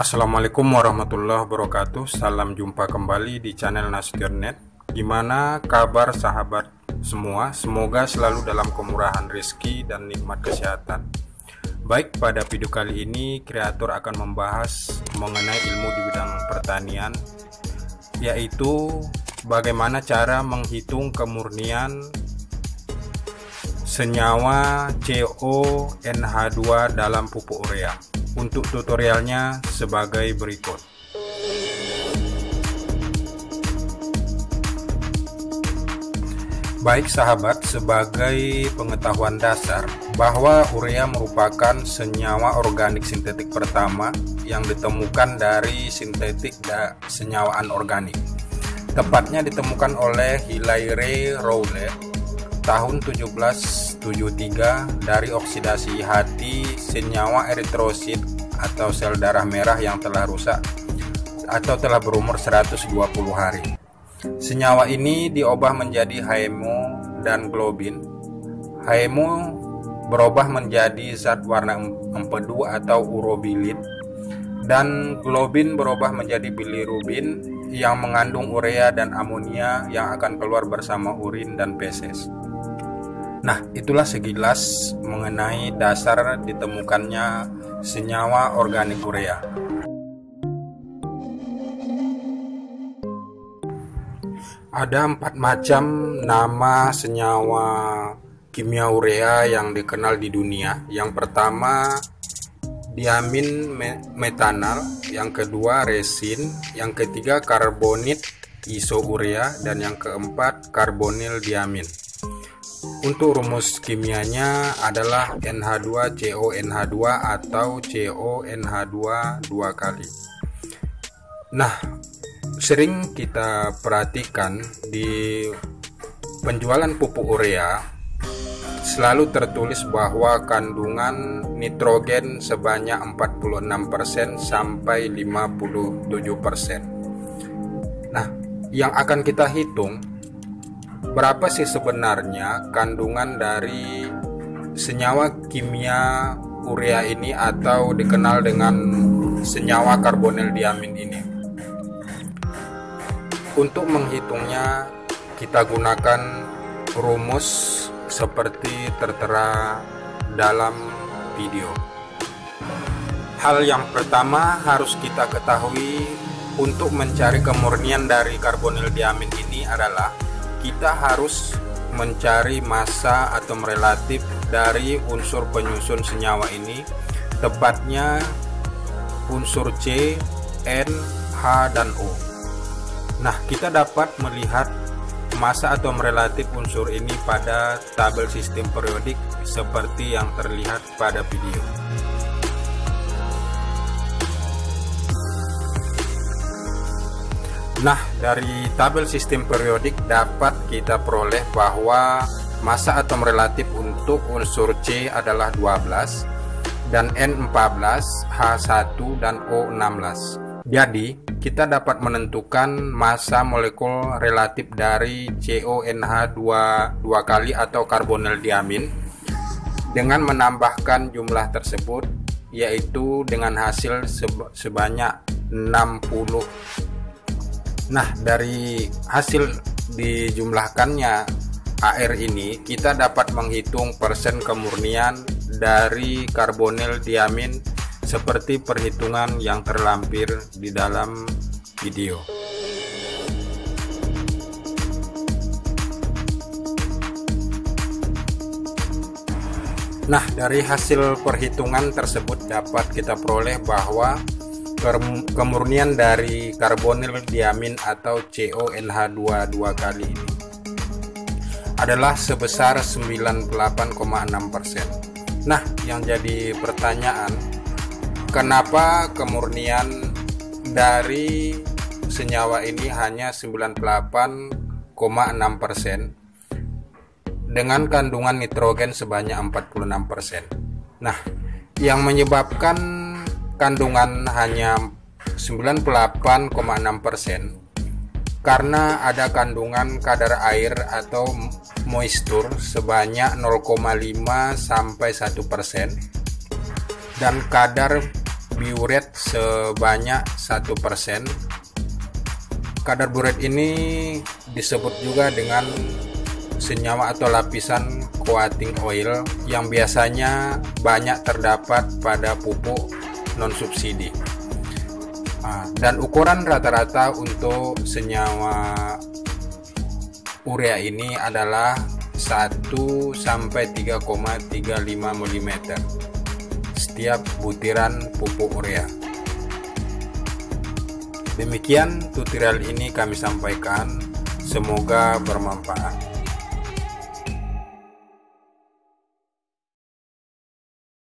Assalamualaikum warahmatullahi wabarakatuh. Salam jumpa kembali di channel Nasution.net. Gimana kabar sahabat semua? Semoga selalu dalam kemurahan rezeki dan nikmat kesehatan. Baik, pada video kali ini kreator akan membahas mengenai ilmu di bidang pertanian, yaitu bagaimana cara menghitung kemurnian senyawa CONH2 dalam pupuk urea. Untuk tutorialnya sebagai berikut. Baik sahabat, sebagai pengetahuan dasar bahwa urea merupakan senyawa organik sintetik pertama yang ditemukan dari sintetik senyawa anorganik. Tepatnya ditemukan oleh Hilaire Roulet tahun 1773 dari oksidasi hati senyawa eritrosit atau sel darah merah yang telah rusak atau telah berumur 120 hari. Senyawa ini diubah menjadi hemo dan globin. Hemo berubah menjadi zat warna empedu atau urobilin, dan globin berubah menjadi bilirubin yang mengandung urea dan amonia yang akan keluar bersama urin dan feses. Nah, itulah sekilas mengenai dasar ditemukannya senyawa organik urea. Ada 4 macam nama senyawa kimia urea yang dikenal di dunia. Yang pertama diamin metanal, yang kedua resin, yang ketiga karbonit isourea, dan yang keempat karbonil diamin. Untuk rumus kimianya adalah NH2CONH2 atau CONH2 dua kali. Nah, sering kita perhatikan di penjualan pupuk urea selalu tertulis bahwa kandungan nitrogen sebanyak 46% sampai 57%. Nah, yang akan kita hitung berapa sih sebenarnya kandungan dari senyawa kimia urea ini atau dikenal dengan senyawa karbonil diamin ini. Untuk menghitungnya kita gunakan rumus seperti tertera dalam video. Hal yang pertama harus kita ketahui untuk mencari kemurnian dari karbonil diamin ini adalah kita harus mencari massa atom relatif dari unsur penyusun senyawa ini, tepatnya unsur C, N, H, dan O. Nah, kita dapat melihat massa atom relatif unsur ini pada tabel sistem periodik seperti yang terlihat pada video. Nah, dari tabel sistem periodik dapat kita peroleh bahwa massa atom relatif untuk unsur C adalah 12 dan N14, H1 dan O16. Jadi, kita dapat menentukan massa molekul relatif dari CONH2 dua kali atau karbonil diamin dengan menambahkan jumlah tersebut, yaitu dengan hasil sebanyak 60. Nah, dari hasil dijumlahkannya AR ini, kita dapat menghitung persen kemurnian dari karbonil diamin seperti perhitungan yang terlampir di dalam video. Nah, dari hasil perhitungan tersebut dapat kita peroleh bahwa kemurnian dari karbonil diamin atau CONH2 dua kali ini adalah sebesar 98,6%. Nah, yang jadi pertanyaan, kenapa kemurnian dari senyawa ini hanya 98,6% dengan kandungan nitrogen sebanyak 46%? Nah, yang menyebabkan kandungan hanya 98,6% karena ada kandungan kadar air atau moisture sebanyak 0,5 sampai 1% dan kadar biuret sebanyak 1%. Kadar biuret ini disebut juga dengan senyawa atau lapisan coating oil yang biasanya banyak terdapat pada pupuk non-subsidi. Dan ukuran rata-rata untuk senyawa urea ini adalah 1 sampai 3,35 mm setiap butiran pupuk urea. Demikian tutorial ini kami sampaikan, semoga bermanfaat.